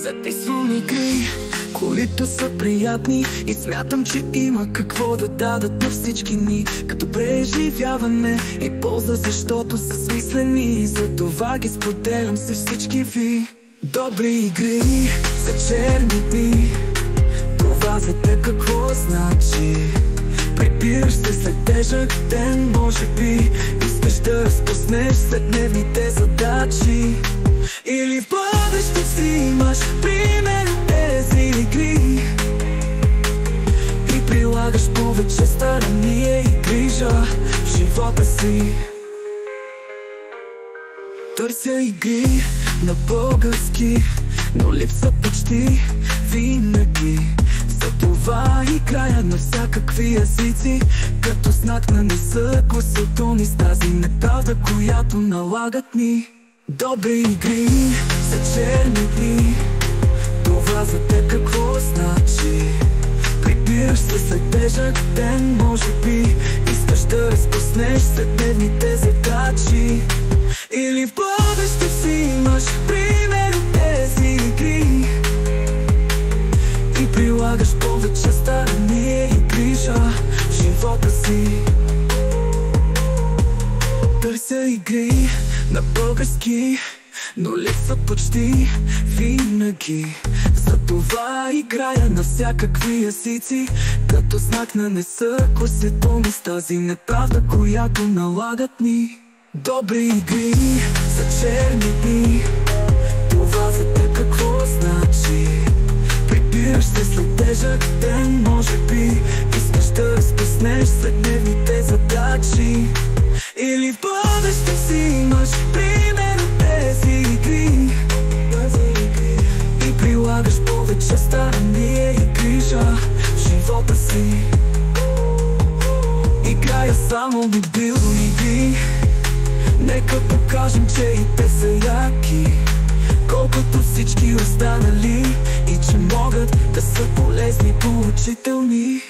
Записвам игри, колите са приятни и смятам, че има какво да дадат на всички ни. Като преживяване и полза, защото са смислени и за това ги споделям с всички ви. Добри игри за черни дни, това за те какво значи? Прибираш се след тежък ден, може би искаш да разпуснеш след дневните задачи. Или в бъдещето си имаш пример тези игри и прилагаш повече старание и грижа в живота си. Търся игри на български, но липса почти винаги. Затова играя на всякакви езици, като знак на несъгласието ни с тази неправда, която налагат ни. Добри игри за черни дни, това за теб какво значи? Прибираш се след тежък ден, може би искаш да разпуснеш след дневните задачи. Или в бъдещето си имаш пример от тези игри и прилагаш повече старание и грижа в живота си. Търся игри на български, но липса почти винаги. Затова играя на всякакви езици, като знак на несъгласието ми с тази неправда, която налагат ни. Добри игри за черни дни, това за теб какво значи? Прибираш се след тежък ден, може би искаш да разпуснеш след дневните задачи. Или в бъдещето си имаш пример от тези игри и прилагаш повече старание и грижа в живота си. Играя само мобилни игри, нека покажем, че и те са яки, колкото всички останали, и че могат да са полезни, поучителни.